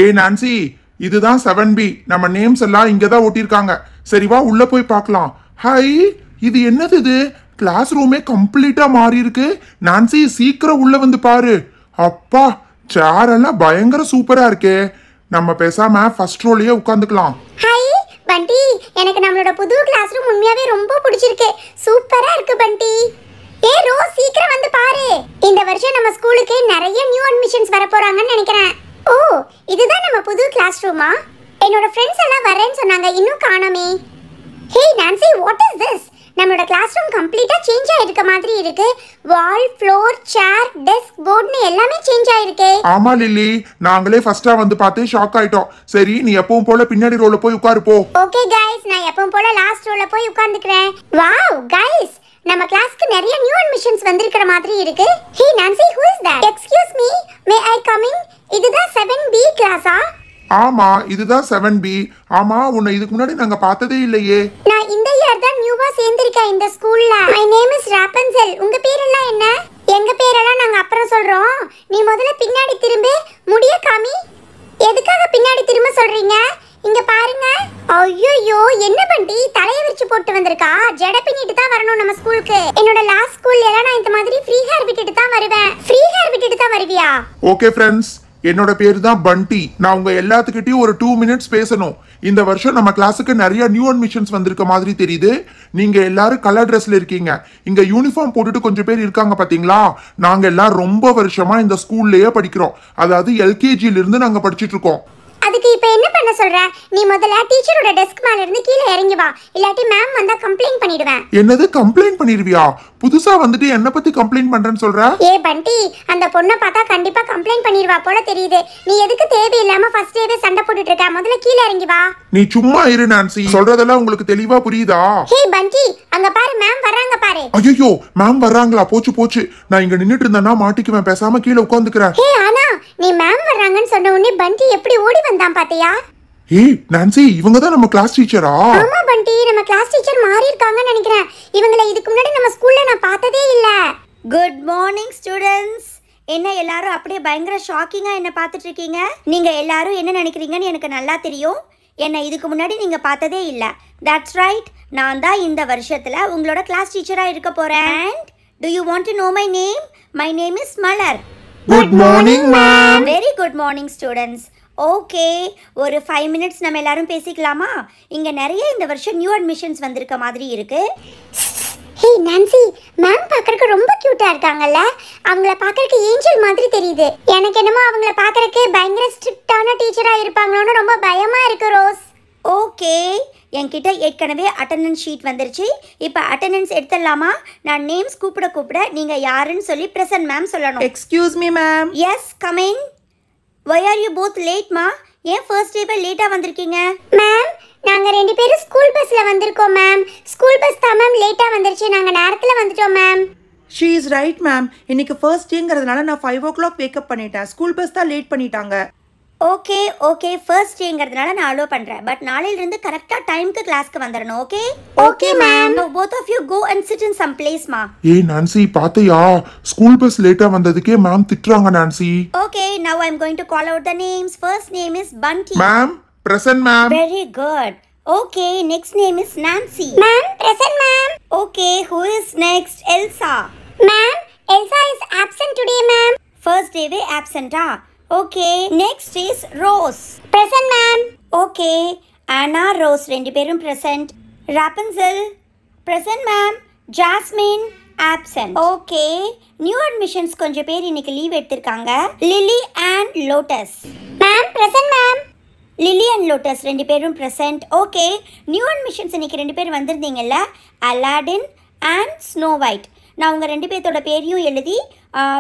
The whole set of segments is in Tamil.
ஏ நான்சி, இதுதான் 7B. நம்ம நேம்ஸ் எல்லாம் இங்கதான் ஒட்டிருக்காங்க. சரி வா உள்ள போய் பார்க்கலாம். ஹை, இது என்னது இது? கிளாஸ் ரூமே கம்ப்ளீட்டா மாறி இருக்கு. நான்சி சீக்கிரம் உள்ள வந்து பாரு. அப்பா, சேர் எல்லாம் பயங்கர சூப்பரா இருக்கே. நம்ம பேசாம ஃபர்ஸ்ட் ரோலயே உட்காந்துக்கலாம். ஹை பண்டி, எனக்கு நம்மளோட புது கிளாஸ் ரூம் உண்மையாவே ரொம்ப பிடிச்சிருக்கு. சூப்பரா இருக்கு பண்டி. ஏ ரோஸ், சீக்கிரம் வந்து பாரு. இந்த வருஷம் நம்ம ஸ்கூலுக்கு நிறைய நியூ அட்மிஷன்ஸ் வர போறாங்கன்னு நினைக்கிறேன். ஓ, இதுதான் நம்ம புது கிளாஸ் ரூமா? என்னோட ஃப்ரெண்ட்ஸ் எல்லாம் வரேன்னு சொன்னாங்க, இன்னும் காணோமே. ஹே நான்சி, வாட் இஸ் திஸ்? நம்மளோட கிளாஸ் ரூம் கம்ப்ளீட்டா சேஞ்ச் ஆயிருக்க மாதிரி இருக்கு. வால், ஃப்ளோர், சேர், டெஸ்க், போர்ட்னு எல்லாமே சேஞ்ச் ஆயிருக்கு. ஆமா லில்லி, நாங்களே ஃபர்ஸ்டா வந்து பார்த்து ஷாக் ஆயிட்டோம். சரி, நீ எப்பவும் போல பின்னாடி ரோல போய் உட்காரு போ. ஓகே गाइस, நான் எப்பவும் போல லாஸ்ட் ரோல போய் உட்கார்ந்துக்கிறேன். வாவ் गाइस, நம்ம கிளாஸ்க்கு நிறைய நியூ அட்மிஷன்ஸ் வந்திருக்கிற மாதிரி இருக்கு. ஹே Nancy, who is that? Excuse me, may I come in? இதுதான் 7B கிளாஸா? ஆமா, இதுதான் 7B. ஆமா, உன்னை இதுக்கு முன்னாடி நாங்க பார்த்ததே இல்லையே. நான் இந்த இயர் தான் நியூவா சேர்ந்திருக்கேன் இந்த ஸ்கூல்ல. My name is Rapunzel. உங்க பேரெல்லாம் என்ன? எங்க பேரெல்லாம் நாங்க அப்புறம் சொல்றோம். நீ முதல்ல பின்னாடி திரும்பு, முடிய காமி. எதுக்காக பின்னாடி திரும்ப சொல்றீங்க? இங்க பாருங்க. ஐயோ, என்ன பண்டி தலைய விரிச்சு போட்டு வந்திருக்கா? ஜட பின்னிட்டு தான் வரணும் நம்ம ஸ்கூலுக்கு. என்னோட லாஸ்ட் ஸ்கூல்ல எல்லாம் நான் இந்த மாதிரி ஃப்ரீ ஹேர் விட்டுட்டு தான் வருவேன். ஃப்ரீ ஹேர் விட்டுட்டு தான் வருவியா? ஓகே ஃப்ரெண்ட்ஸ், என்னோட பேரு தான் பண்டி. நான் உங்க எல்லாத்துக்கிட்டையும் ஒரு 2 மினிட்ஸ் பேசணும். இந்த வருஷம் நம்ம கிளாஸுக்கு நிறைய நியூ அட்மிஷன்ஸ் வந்திருக்க மாதிரி தெரியுது. நீங்க எல்லாரும் கலர் ட்ரெஸ்ல இருக்கீங்க. இங்க யூனிஃபார்ம் போட்டுட்டு கொஞ்சம் பேர் இருக்காங்க பாத்தீங்களா? நாங்க எல்லாம் ரொம்ப வருஷமா இந்த ஸ்கூல்லயே படிக்கிறோம். அதாவது எல்கேஜில இருந்து நாங்க படிச்சிட்டு இருக்கோம். அதுக்கு இப்போ என்ன பண்ண சொல்ற? நீ முதல்ல டீச்சரோட டெஸ்க் மேல இருந்து கீழே இறங்கி வா, இல்லாட்டி மேம் வந்தா கம்ப்ளைண்ட் பண்ணிடுவேன். என்னது, கம்ப்ளைண்ட் பண்ணிருவியா? புதுசா வந்துட்டு என்ன பத்தி கம்ப்ளைண்ட் பண்றேன்னு சொல்ற? ஏ பண்டி, அந்த பொண்ணை பார்த்தா கண்டிப்பா கம்ப்ளைண்ட் பண்ணிடுவா போல தெரியுது. நீ எதுக்கு தேவையில்லாம ஃபர்ஸ்ட் டேவே சண்டை போட்டுட்டு இருக்க? முதல்ல கீழே இறங்கி வா. நீ சும்மா இரு நான்சி, சொல்றதெல்லாம் உங்களுக்கு தெளிவா புரியுதா? ஹே பண்டி, அங்க பாரு, மேம் வர்றாங்க பாரு. ஐயோ, மேம் வர்றாங்களா? போச்சு. நான் இங்க நின்னுட்டு இருந்தேன்னா மாட்டிக்குவேன். பேசாம கீழே உட்காந்துக்கிறேன். ஹே ஆனா, நீ மேம் வர்றாங்கன்னு சொன்ன உடனே பண்டி எப்படி ஓடி வந்தான் பாத்தியா? ஏய் நான்சி, இவங்க தான் நம்ம கிளாஸ் டீச்சரா? ஆமா பண்டி, நம்ம கிளாஸ் டீச்சர் மாறி இருக்காங்கன்னு நினைக்கிறேன். இவங்களை இதுக்கு முன்னாடி நம்ம ஸ்கூல்ல நான் பார்த்ததே இல்ல. Good morning students. என்ன எல்லாரும் அப்படியே பயங்கர ஷாக்கிங்காக என்ன பார்த்துட்டு இருக்கீங்க? நீங்கள் எல்லாரும் என்ன நினைக்கிறீங்கன்னு எனக்கு நல்லா தெரியும். என்னை இதுக்கு முன்னாடி நீங்கள் பார்த்ததே இல்லை. தட்ஸ் ரைட், நான் தான் இந்த வருஷத்தில் உங்களோட கிளாஸ் டீச்சராக இருக்க போகிறேன். And to you want to know my name? My name is Malar. Good morning ma'am. Very good morning students. Okay, ஒரு 5 மினிட்ஸ் நம்ம எல்லாரும் பேசிக்கலாமா? இங்கே நிறைய இந்த வருஷம் நியூ அட்மிஷன்ஸ் வந்திருக்க மாதிரி இருக்கு. ஹே நான்சி, மேம் பார்க்கறதுக்கு ரொம்ப கியூட்டா இருக்காங்கல்ல? அவங்கள பார்க்கறதுக்கு ஏஞ்சல் மாதிரி தெரியுது. எனக்கு என்னமோ அவங்கள பார்க்கறதுக்கு பயங்கர ஸ்ட்ரிக்டான டீச்சரா இருப்பாங்களோன்னு ரொம்ப பயமா இருக்கு ரோஸ். ஓகே, என்கிட்ட ஏற்கனவே அட்டெண்டன்ஸ் ஷீட் வந்துருச்சு. இப்போ அட்டெண்டன்ஸ் எடுத்துடலாமா? நான் நேம்ஸ் கூப்பிட நீங்கள் யாருன்னு சொல்லி பிரசன்ட் மேம் சொல்லணும். Excuse me ma'am. Yes, come in. Why are you both late மா? ஏன் ஃபர்ஸ்ட் டேவே லேட்டாக வந்திருக்கீங்க? மேம், நாங்க 2 பேரும் ஸ்கூல் பஸ்ல வந்திருக்கோம் மேம். ஸ்கூல் பஸ் தான் மேம் லேட்டா வந்துருச்சு. நாங்க நேரத்துல வந்துட்டோம் ma'am. She is right ma'am. இன்னைக்கு ஃபர்ஸ்ட் டேங்கிறதுனால நான் 5 o'clock வேக்கப் பண்ணிட்டேன். ஸ்கூல் பஸ் தான் லேட் பண்ணிட்டாங்க. ஓகே, ஃபர்ஸ்ட் டேங்கிறதுனால நான் அலோ பண்ணுறேன். பட் நாளையிலிருந்து கரெக்டாக டைமுக்கு கிளாஸ்க்கு வந்துடணும். Okay okay ma'am. Both of you go and sit in some place மா. ஏய் நான்சி, பாத்தியா? ஸ்கூல் பஸ் லேட்டா வந்ததுக்கே மேம் திட்டுறாங்க Nancy. Okay, now I am going to call out the names. First name is Bunty. Ma'am, present ma'am. Very good. Okay, next name is Nancy. Ma'am, present ma'am. Okay, who is next? Elsa. Ma'am, Elsa is absent today ma'am. First day வே absent-ஆ? Okay, next is Rose. Present ma'am. Okay, Anna, Rose 2 பேரும் present. Rapunzel, present ma'am. Jasmine, absent. Okay, new admissions கொஞ்சம் பேர் இன்னைக்கு லீவ் எடுத்திருக்காங்க. Lily and Lotus. Ma'am, present ma'am. Lily and lotus 2 பேரும் ப்ரெசென்ட். ஓகே, நியூ அட்மிஷன்ஸ் இன்னைக்கு 2 பேர் வந்திருந்தீங்கல்ல, அலாடின் அண்ட் ஸ்னோ ஒயிட். நான் உங்கள் 2 பேர்த்தோட பேரையும் எழுதி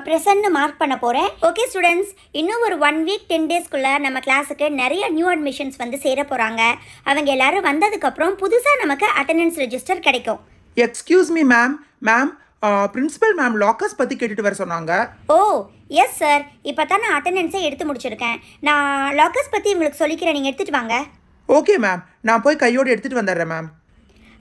ப்ரெசென்ட்னு மார்க் பண்ண போகிறேன். ஓகே ஸ்டூடெண்ட்ஸ், இன்னும் ஒரு 1 வீக் 10 டேஸ்க்குள்ளே நம்ம கிளாஸுக்கு நிறைய நியூ அட்மிஷன்ஸ் வந்து சேர போகிறாங்க. அவங்க எல்லாரும் வந்ததுக்கப்புறம் புதுசாக நமக்கு அட்டெண்டன்ஸ் ரெஜிஸ்டர் கிடைக்கும். Excuse me ma'am. Ma'am, principal ma'am lockers பற்றி கேட்டுட்டு வர சொன்னாங்க. ஓ எஸ் சார், இப்போ தான் நான் அட்டெண்டன்ஸை எடுத்து முடிச்சிருக்கேன். நான் லாக்கர்ஸ் பற்றி உங்களுக்கு சொல்லிக்கிறேன், நீங்கள் எடுத்துகிட்டு வாங்க. ஓகே மேம், நான் போய் கையோடு எடுத்துகிட்டு வந்துடுறேன் மேம்.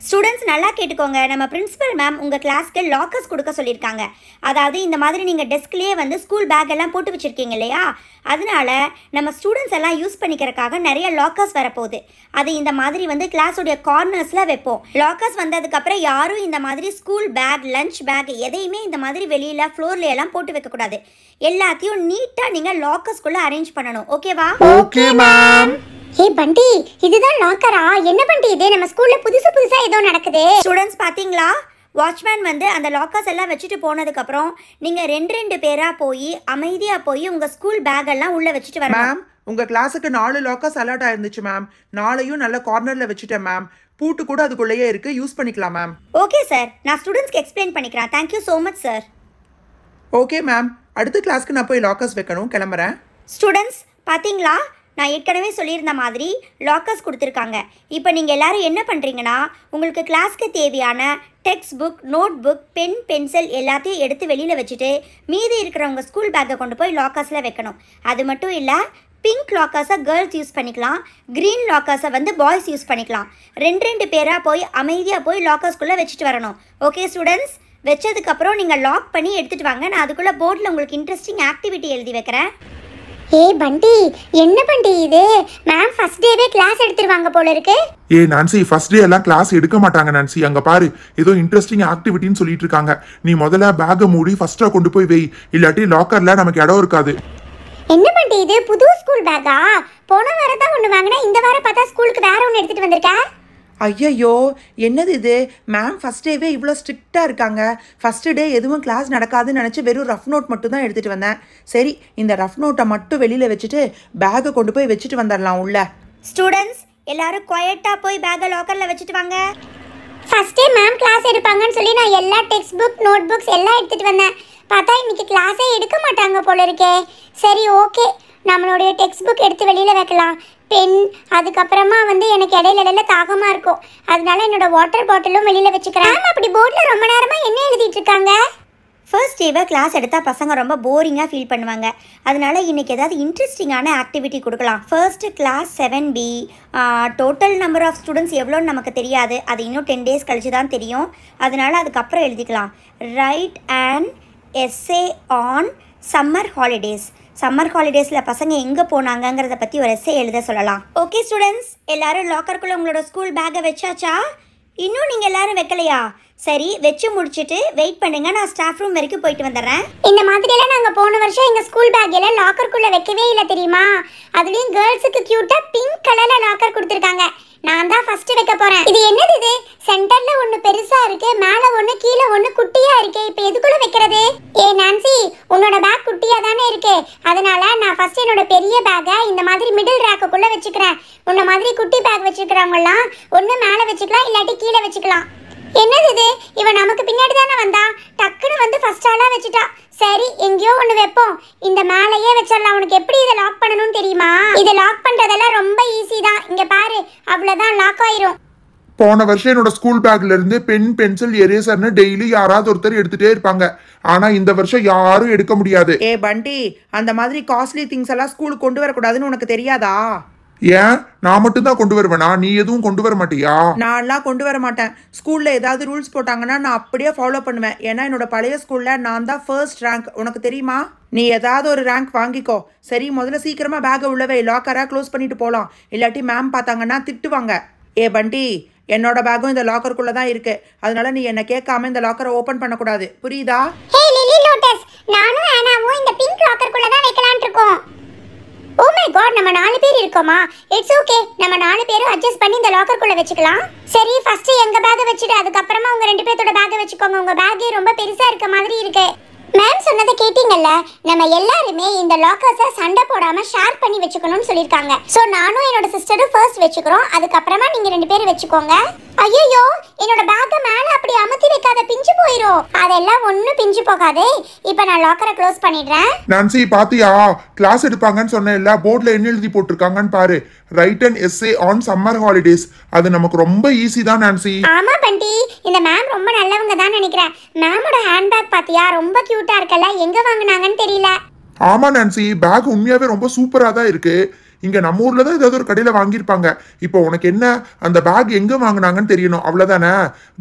ஸ்டூடெண்ட்ஸ் நல்லா கேட்டுக்கோங்க, நம்ம பிரின்சிபல் மேம் உங்கள் கிளாஸ்க்கு லாக்கர்ஸ் கொடுக்க சொல்லியிருக்காங்க. அதாவது இந்த மாதிரி நீங்கள் டெஸ்க்லேயே வந்து ஸ்கூல் பேக் எல்லாம் போட்டு வச்சுருக்கீங்க இல்லையா, அதனால நம்ம ஸ்டூடெண்ட்ஸ் எல்லாம் யூஸ் பண்ணிக்கிறதுக்காக நிறைய லாக்கர்ஸ் வரப்போகுது. அது இந்த மாதிரி வந்து கிளாஸோடைய கார்னர்ஸில் வைப்போம். லாக்கர்ஸ் வந்ததுக்கப்புறம் யாரும் இந்த மாதிரி ஸ்கூல் பேக், லஞ்ச் பேக் எதையுமே இந்த மாதிரி வெளியில் ஃப்ளோர்ல எல்லாம் போட்டு வைக்கக்கூடாது. எல்லாத்தையும் நீட்டாக நீங்கள் லாக்கர்ஸ்குள்ளே அரேஞ்ச் பண்ணணும். ஓகேவா? Okay ma'am. ஏய் பண்டி, இதுதான் லாக்கரா? என்ன பண்டி இது? நம்ம ஸ்கூல்ல புதுசா ஏதோ நடக்குது. ஸ்டூடெண்ட்ஸ் பார்த்தீங்களா, வாட்ச்மேன் வந்து அந்த லாக்கர்ஸ் எல்லாம் வச்சுட்டு போனதுக்கப்புறம் நீங்கள் ரெண்டு பேராக போய் அமைதியாக போய் உங்கள் ஸ்கூல் பேக் எல்லாம் உள்ளே வச்சுட்டு வரணும். மேம் உங்கள் கிளாஸுக்கு 4 லாக்கர்ஸ் அலர்ட் ஆயிருந்துச்சு மேம். 4யும் நல்ல கார்னரில் வச்சுட்டேன் மேம். பூட்டு கூட அதுக்குள்ளேயே இருக்குது, யூஸ் பண்ணிக்கலாம் மேம். ஓகே சார், நான் ஸ்டூடெண்ட்ஸ்க்கு எக்ஸ்பிளைன் பண்ணிக்கிறேன். Thank you so much sir. Okay ma'am, அடுத்த கிளாஸ்க்கு நான் போய் லாக்கர்ஸ் வைக்கணும், கிளம்புறேன். ஸ்டூடெண்ட்ஸ் பார்த்தீங்களா, நான் ஏற்கனவே சொல்லியிருந்த மாதிரி லாக்கர்ஸ் கொடுத்துருக்காங்க. இப்போ நீங்கள் எல்லோரும் என்ன பண்ணுறீங்கன்னா, உங்களுக்கு கிளாஸ்க்கு தேவையான textbook, notebook, pen, pencil எல்லாத்தையும் எடுத்து வெளியில் வச்சுட்டு மீதி இருக்கிறவங்க ஸ்கூல் பேக்கை கொண்டு போய் லாக்கர்ஸில் வைக்கணும். அது மட்டும் இல்லை, பிங்க் லாக்கர்ஸை கேர்ள்ஸ் யூஸ் பண்ணிக்கலாம், க்ரீன் லாக்கர்ஸை வந்து பாய்ஸ் யூஸ் பண்ணிக்கலாம். ரெண்டு பேராக போய் அமைதியாக போய் லாக்கர்ஸ்குள்ளே வச்சுட்டு வரணும். ஓகே ஸ்டூடெண்ட்ஸ், வச்சதுக்கப்புறம் நீங்கள் லாக் பண்ணி எடுத்துகிட்டு வாங்க. நான் அதுக்குள்ளே போர்டில் உங்களுக்கு இன்ட்ரெஸ்டிங் ஆக்டிவிட்டி எழுதி வைக்கிறேன். ஏய் பண்டி, என்ன பண்டி இது? மேம் ஃபர்ஸ்ட் டேவே கிளாஸ் எடுத்துருவாங்க போல இருக்கு. நான்சி, ஃபர்ஸ்ட் டே எல்லாம் கிளாஸ் எடுக்க மாட்டாங்க நான்சி. அங்க பாரு, ஏதோ இன்ட்ரெஸ்டிங் ஆக்டிவிட்டின்னு சொல்லிட்டு இருக்காங்க. நீ முதல்ல பேக்கை மூடி ஃபர்ஸ்டா கொண்டு போய் வை, இல்லாட்டி லாக்கர்ல நமக்கு இடம் இருக்காது. என்ன பண்டி இது? புது ஸ்கூல் பேக்கா? போன வாரம் தான் ஒன்று வாங்கினா, இந்த வாரம் பார்த்தா ஸ்கூலுக்கு வேற ஒன்று எடுத்துட்டு வந்திருக்க. ஐயையோ, என்னது இது? மேம் ஃபஸ்ட் டேவே இவ்வளோ ஸ்ட்ரிக்டாக இருக்காங்க. ஃபஸ்ட்டு டே எதுவும் கிளாஸ் நடக்காதுன்னு நினச்சி வெறும் ரஃப் நோட் மட்டும் தான் எடுத்துகிட்டு வந்தேன். சரி, இந்த ரஃப் நோட்டை மட்டும் வெளியில் வச்சுட்டு பேக்கை கொண்டு போய் வச்சுட்டு வந்துடலாம் உள்ள. ஸ்டூடெண்ட்ஸ் எல்லாரும் குவைட்டாக போய் பேக்கை லாக்கரில் வச்சுட்டு வாங்க. ஃபர்ஸ்ட் டே மேம் கிளாஸ் எடுப்பாங்கன்னு சொல்லி நான் எல்லா டெக்ஸ்ட் புக், நோட் புக்ஸ் எல்லாம் எடுத்துட்டு வந்தேன். பார்த்தா இன்னைக்கு கிளாஸே எடுக்க மாட்டாங்க போல இருக்கே. சரி ஓகே, நம்மளுடைய டெக்ஸ்ட் புக் எடுத்து வெளியில் வைக்கலாம். பென், அதுக்கப்புறமா வந்து எனக்கு இடையில தாகமாக இருக்கும், அதனால என்னோட வாட்டர் பாட்டிலும் வெளியில் வச்சுக்கிறேன். அப்படி போர்டில் ரொம்ப நேரமாக என்ன எழுதிட்டு இருக்காங்க? ஃபர்ஸ்ட் டேவை கிளாஸ் எடுத்தால் பசங்க ரொம்ப போரிங்காக ஃபீல் பண்ணுவாங்க. அதனால இன்றைக்கி ஏதாவது இன்ட்ரெஸ்டிங்கான ஆக்டிவிட்டி கொடுக்கலாம். First class 7B, total number of students எவ்வளோன்னு நமக்கு தெரியாது, அது இன்னும் 10 days கழிச்சு தான் தெரியும். அதனால அதுக்கப்புறம் எழுதிக்கலாம். Right and essay on summer holidays. Summer ஹாலிடேஸில் பசங்க எங்கே போனாங்கங்கிறத பற்றி ஒரு எஸ்ஸே எழுத சொல்லலாம். ஓகே ஸ்டூடெண்ட்ஸ், எல்லோரும் லாக்கருக்குள்ளே உங்களோட ஸ்கூல் பேக்கை வச்சாச்சா? இன்னும் நீங்கள் எல்லோரும் வைக்கலையா? சரி, வச்சு முடிச்சுட்டு வெயிட் பண்ணுங்க, நான் ஸ்டாஃப் ரூம் வரைக்கும் போயிட்டு வந்துடுறேன். இந்த மாதிரியெல்லாம் நாங்கள் போன வருஷம் எங்கள் ஸ்கூல் பேக் எல்லாம் லாக்கருக்குள்ளே வைக்கவே இல்லை தெரியுமா? அதுலேயும் கேர்ள்ஸுக்கு க்யூட்டாக பிங்க் கலரில் லாக்கர் கொடுத்துருக்காங்க. நான் தான் ஃபர்ஸ்ட் வைக்க போறேன். இது என்னது இது? சென்டர்ல ஒன்னு பெருசா இருக்கு, மேல ஒன்னு, கீழே ஒன்னு குட்டியா இருக்கு. இப்போ எதுக்குள்ள வைக்கிறது? நான்சி, உன்னோட பேக் குட்டியா தானே இருக்கு, அதனால நான் ஃபர்ஸ்ட் என்னோட பெரிய பேக்கை இந்த மாதிரி மிடில் ரேக்குக்குள்ள வச்சுக்கிறேன். உன்ன மாதிரி குட்டி பேக் வச்சுக்கிறவங்க எல்லாம் ஒன்னு மேல வச்சுக்கலாம், இல்லாட்டி கீழே வச்சுக்கலாம். என்னது இது? இவன் நமக்கு பின்னாடி தானே வந்தா, டக்குன்னு வந்து ஃபர்ஸ்ட் ஆளா வச்சுட்டா. சரி, எங்கேயோ ஒன்று வைப்போம், இந்த மேலேயே வச்சிடலாம். உனக்கு எப்படி இதை லாக் பண்ணணும்னு தெரியுமா? இதை லாக் பண்றதெல்லாம் ரொம்ப ஈஸி தான். இங்க பாரு, அவ்வளவுதான், லாக் ஆயிரும். போன வருஷம் என்னோட ஸ்கூல் பேக்ல இருந்து பென், பென்சில், எரேசர்னு டெய்லி யாராவது ஒருத்தர் எடுத்துட்டே இருப்பாங்க. ஆனா இந்த வருஷம் யாரும் எடுக்க முடியாது. பண்டி, அந்த மாதிரி காஸ்ட்லி திங்ஸ் எல்லாம் ஸ்கூலுக்கு கொண்டு வரக்கூடாதுன்னு உனக்கு தெரியாதா? ஏன், நான் மட்டும் தான் கொண்டு வருவேனா? நீ எதுவும் கொண்டு வர மாட்டியா? நான்லாம் கொண்டு வர மாட்டேன். ஸ்கூல்ல ஏதாவது ரூல்ஸ் போட்டாங்கன்னா நான் அப்படியே ஃபாலோ பண்ணுவேன். ஏன்னா என்னோட பழைய ஸ்கூல்ல நான் தான் ஃபர்ஸ்ட் ரேங்க், உனக்கு தெரியுமா? நீ ஏதாவது ஒரு ரேங்க் வாங்கிக்கோ. சரி, முதல்ல சீக்கிரமா பேக்கை உள்ளவே, லாக்கரா க்ளோஸ் பண்ணிட்டு போகலாம், இல்லாட்டி மேம் பார்த்தாங்கன்னா திட்டுவாங்க. பண்டி, என்னோட பேக்கும் இந்த லாக்கருக்குள்ள தான் இருக்கு, அதனால நீ என்ன கேட்காம இந்த லாக்கரை ஓபன் பண்ணக்கூடாது, புரியுதா? ஹே லிலி லோட்டஸ், நானும் ஆனாவும் இந்த பிங்க் லாக்கருக்குள்ள தான் வைக்கலாம்னு இருக்கோம். ஓ மை காட், நம்ம 4 பேர் இருக்கோமா? இட்ஸ் ஓகே, நம்ம 4 பேரும் அட்ஜஸ்ட் பண்ணி இந்த லாக்கருக்குள்ள வச்சுக்கலாம். சரி, ஃபர்ஸ்ட் எங்க பேக்கை வச்சுட்டு அதுக்கப்புறமா உங்க 2 பேரோட பேக்கை வச்சுக்கோங்க. உங்க பேக்கே ரொம்ப பெருசா இருக்க மாதிரி இருக்கு. மேம் சொன்னதை கேட்டீங்கல்ல, நம்ம எல்லாருமே இந்த லாக்கர்ஸை சண்டை போடாம ஷேர் பண்ணி வச்சுக்கணும்னு சொல்லியிருக்காங்க. ஸோ நானும் என்னோட சிஸ்டரும் ஃபர்ஸ்ட் வச்சுக்கிறோம், அதுக்கப்புறமா நீங்க 2 பேரும் வச்சுக்கோங்க. ஐயோ, என்னோட பேக்கை மேல அப்படி அமுத்தி வைக்காத, பிஞ்சு போயிடும். அதெல்லாம் ஒன்னும் பிஞ்சு போகாதே. இப்போ நான் லாக்கரை க்ளோஸ் பண்ணிடுறேன். நான்சி, பாத்தியா? கிளாஸ் எடுப்பாங்கன்னு சொன்னேன்ல, போர்ட்ல என்ன எழுதி போட்டிருக்காங்கன்னு பாரு. Right and essay on summer holidays. அது நமக்கு ரொம்ப ஈஸி தான் நான்சி. ஆமா பண்டி, இந்த மேம் ரொம்ப நல்லவங்க தான் நினைக்கிறேன். மேமோட ஹேண்ட்பேக் பாத்தியா, ரொம்ப கியூட்டா இருக்கல. எங்க வாங்குனாங்கன்னு தெரியல. ஆமா நான்சி, பேக் உண்மையாவே ரொம்ப சூப்பரா தான் இருக்கு. இங்க நம்ம ஊர்ல தான் ஏதாவது ஒரு கடையில வாங்கியிருப்பாங்க. இப்போ உனக்கு என்ன அந்த பேக் எங்க வாங்கினாங்கன்னு தெரியணும், அவ்வளவுதானே?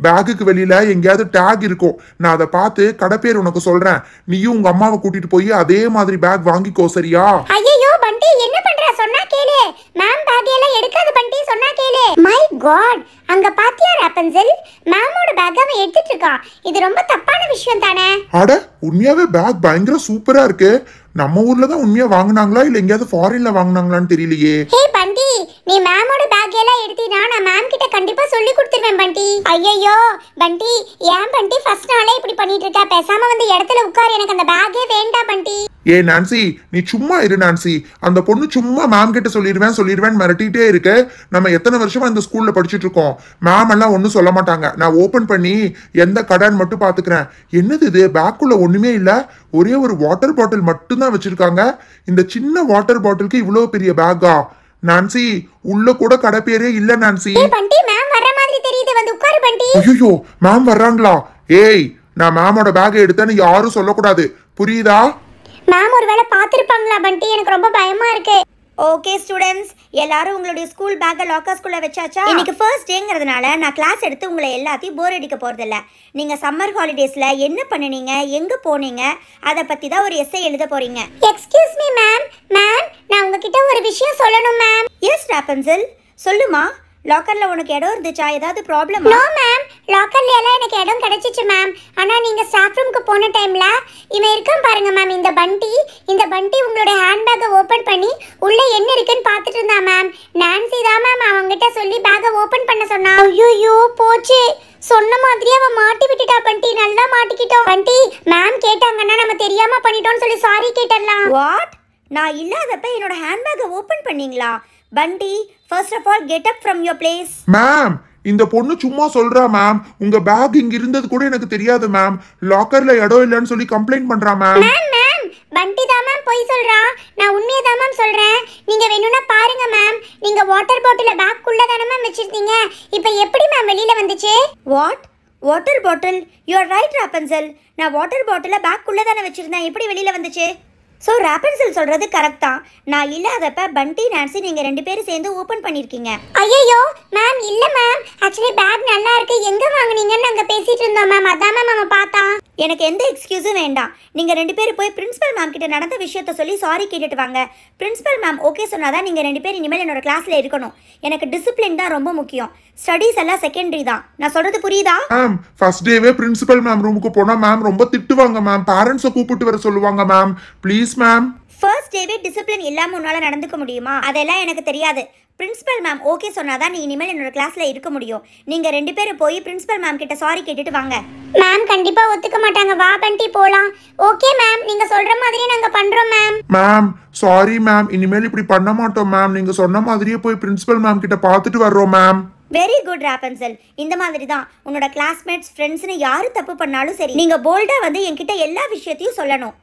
பேக்குக்கு வெளியில எங்கேயாவது டேக் இருக்கும், நான் அதை பார்த்து கடை பேர் உனக்கு சொல்றேன். நீயும் உங்க அம்மாவை கூட்டிட்டு போய் அதே மாதிரி பேக் வாங்கிக்கோ, சரியா? ஐயோ பண்டி என்ன பண்ற, சொன்னா கேளு. மேம் பேக் எல்லாம் எடுக்காத பண்டி, சொன்னா கேளு. மை காட், அங்க பாத்தியா ராப்பன்சல், மேமோட பேக் அவன் எடுத்துட்டு இருக்கான். இது ரொம்ப தப்பான விஷயம் தானே? அட உண்மையாவே பேக் பயங்கர சூப்பரா இருக்கு. நம்ம ஊர்ல தான் உண்மையா வாங்குனாங்களா இல்ல எங்கேயாவது ஃபாரின்ல வாங்குனாங்களான்னு தெரியலையே. ஹே பண்டி, நீ மேமோட பேக் எல்லாம் எடுத்தீனா நான் மேம் கிட்ட கண்டிப்பா சொல்லி கொடுத்துருவேன் பண்டி. ஐயோ பண்டி, ஏன் பண்டி ஃபர்ஸ்ட் நாளே இப்படி பண்ணிட்டு இருக்க? பேசாம வந்து இடத்துல உட்கார், எனக்கு அந்த பேக்கே வேண்டாம் பண்டி. ஏ நான்சி, நீ சும்மா இரு நான்சி. அந்த பொண்ணு சும்மா மேம் கிட்ட சொல்லிடுவேன் மிரட்டிட்டே இருக்கு. நம்ம எத்தனை வருஷமா இந்த ஸ்கூல்ல படிச்சுட்டு இருக்கோம், மேம் எல்லாம் ஒன்றும் சொல்ல மாட்டாங்க. நான் ஓபன் பண்ணி எந்த கடைன்னு மட்டும் பாத்துக்கிறேன். என்னது இது, பேக்குள்ள ஒண்ணுமே இல்ல, ஒரே ஒரு வாட்டர் பாட்டில் மட்டும்தான் வச்சிருக்காங்க. இந்த சின்ன வாட்டர் பாட்டிலுக்கு இவ்வளவு பெரிய பேக்கா? நான்சி, உள்ள கூட கடை பேரே இல்ல நான்சி. ஏய் பண்டி, மேம் வர மாதிரி தெரியுது, வந்து உட்காரு பண்டி. ஐயோ மேம் வர்றாங்களா? ஏய், நான் மேமோட பேக்கை எடுத்தேன்னு யாரும் சொல்லக்கூடாது, புரியுதா? மேம் ஒருவேளை பார்த்திருப்பாங்களா பண்டி? எனக்கு ரொம்ப பயமா இருக்கு. ஓகே ஸ்டூடெண்ட்ஸ், எல்லாரும் உங்களுடைய ஸ்கூல் பேக்கை லாக்கர்ஸ்குள்ளே வச்சாச்சா? இன்னைக்கு ஃபர்ஸ்ட் டேங்கிறதுனால நான் கிளாஸ் எடுத்து உங்களை எல்லாத்தையும் போர் அடிக்க போகிறதில்ல. நீங்கள் சம்மர் ஹாலிடேஸில் என்ன பண்ணினீங்க, எங்கே போனீங்க, அதை பற்றி தான் ஒரு எஸ்ஸே எழுத போகிறீங்க. Excuse me ma'am. மேம், நான் உங்ககிட்ட ஒரு விஷயம் சொல்லணும் மேம். எஸ் ராப்பன்சல், சொல்லுமா. லாக்கரில் உனக்கு இடம் இருந்துச்சா? ஏதாவது ப்ராப்ளம்? நோ மேம், லாக்கர்ல எல்லாம் எனக்கு இடம் கிடைச்சிச்சு மேம். ஆனா நீங்க ஸ்டாஃப் ரூமுக்கு போன டைம்ல இவன் இருக்கான் பாருங்க மேம், இந்த பண்டி உங்களோட ஹேண்ட்பேக்கை ஓபன் பண்ணி உள்ள என்ன இருக்குன்னு பார்த்துட்டு இருந்தான் மேம். நான்சி தான் மேம் அவங்கிட்ட சொல்லி பேக்கை ஓபன் பண்ண சொன்னா. ஐயோ போச்சு, சொன்ன மாதிரியே அவன் மாட்டி விட்டுட்டா பண்டி. நல்லா மாட்டிக்கிட்டோம் பண்டி. மேம் கேட்டாங்கன்னா நம்ம தெரியாம பண்ணிட்டோம்னு சொல்லி சாரி கேட்டலாம். வாட்? நான் இல்லாதப்ப என்னோட ஹேண்ட்பேக்கை ஓபன் பண்ணீங்களா? Bunty, first of all get up from your place. Ma'am, இந்த பொண்ணு சும்மா சொல்றா மேம். உங்க பேக் இங்க இருந்தது கூட எனக்கு தெரியாது மேம். லாக்கர்ல இடம் இல்லைன்னு சொல்லி கம்ப்ளைண்ட் பண்றா மேம். மேம் பண்டி தான் மேம் பொய் சொல்றான். நான் உண்மையை தான் மேம் சொல்றேன். நீங்க வேணும்னா பாருங்க மேம். நீங்க வாட்டர் பாட்டில பேக் குள்ள தானே மேம் வச்சிருந்தீங்க. இப்போ எப்படி மேம் வெளியில வந்துச்சு? What? Water bottle? You are right Rapunzel. நான் வாட்டர் பாட்டிலை பேக் குள்ள தானே வச்சிருந்தேன், எப்படி வெளியில வந்துச்சு? ஸோ ராப்பன்சல் சொல்கிறது கரெக்ட் தான். நான் இல்லாதப்ப பண்டி, நான்சி நீங்கள் 2 பேரும் சேர்ந்து ஓப்பன் பண்ணியிருக்கீங்க. ஐயோ மேம், இல்லை மேம். ஆக்சுவலி பேக் நல்லா இருக்கு, எங்கே வாங்குனீங்கன்னு நாங்கள் பேசிட்டு இருந்தோம் மேம். அதான் மேம் நம்ம பார்த்தோம். எனக்கு எந்த எக்ஸ்கியூஸும் வேண்டாம். நீங்கள் 2 பேரும் போய் பிரின்சிபல் மேம் கிட்ட நடந்த விஷயத்த சொல்லி சாரி கேட்டுட்டு வாங்க. பிரின்சிபல் மேம் ஓகே சொன்னாதான் நீங்கள் 2 பேரும் இனிமேல் என்னோட கிளாஸில் இருக்கணும். எனக்கு டிசிப்ளின் தான் ரொம்ப முக்கியம், ஸ்டடீஸ் எல்லாம் செகண்டரி தான். நான் சொல்கிறது புரியுதா? மேம், ஃபர்ஸ்ட் டேவே பிரின்சிபல் மேம் ரூமுக்கு போனா மேம் ரொம்ப திட்டுவாங்க மேம். பேரண்ட்ஸை கூப்பிட்டு வர சொல்லுவாங்க மேம். Please ma'am. ஃபர்ஸ்ட் டேவே டிசிப்ளின் இல்லாமல் உன்னால் நடந்துக்க முடியுமா? அதெல்லாம் எனக்கு தெரியாது. பிரின்சிபல் மேம் ஓகே சொன்னாதான் நீ இனிமேல் என்னோட கிளாஸில் இருக்க முடியும். நீங்கள் 2 பேரும் போய் பிரின்சிபல் மேம் கிட்ட சாரி கேட்டுட்டு வாங்க. மேம் கண்டிப்பாக ஒத்துக்க மாட்டாங்க. வா பண்டி போகலாம். ஓகே மேம், நீங்கள் சொல்கிற மாதிரியே நாங்கள் பண்ணுறோம் மேம். மேம் சாரி மேம், இனிமேல் இப்படி பண்ண மாட்டோம் மேம். நீங்க சொன்ன மாதிரியே போய் பிரின்சிபல் மேம் கிட்ட பார்த்துட்டு வர்றோம் மேம். Very good ராப்பன்சல். இந்த மாதிரி தான் உன்னோட கிளாஸ்மேட்ஸ், ஃப்ரெண்ட்ஸ்னு யாரு தப்பு பண்ணாலும் சரி, நீங்கள் போல்டாக வந்து என்கிட்ட எல்லா விஷயத்தையும் சொல்லணும்.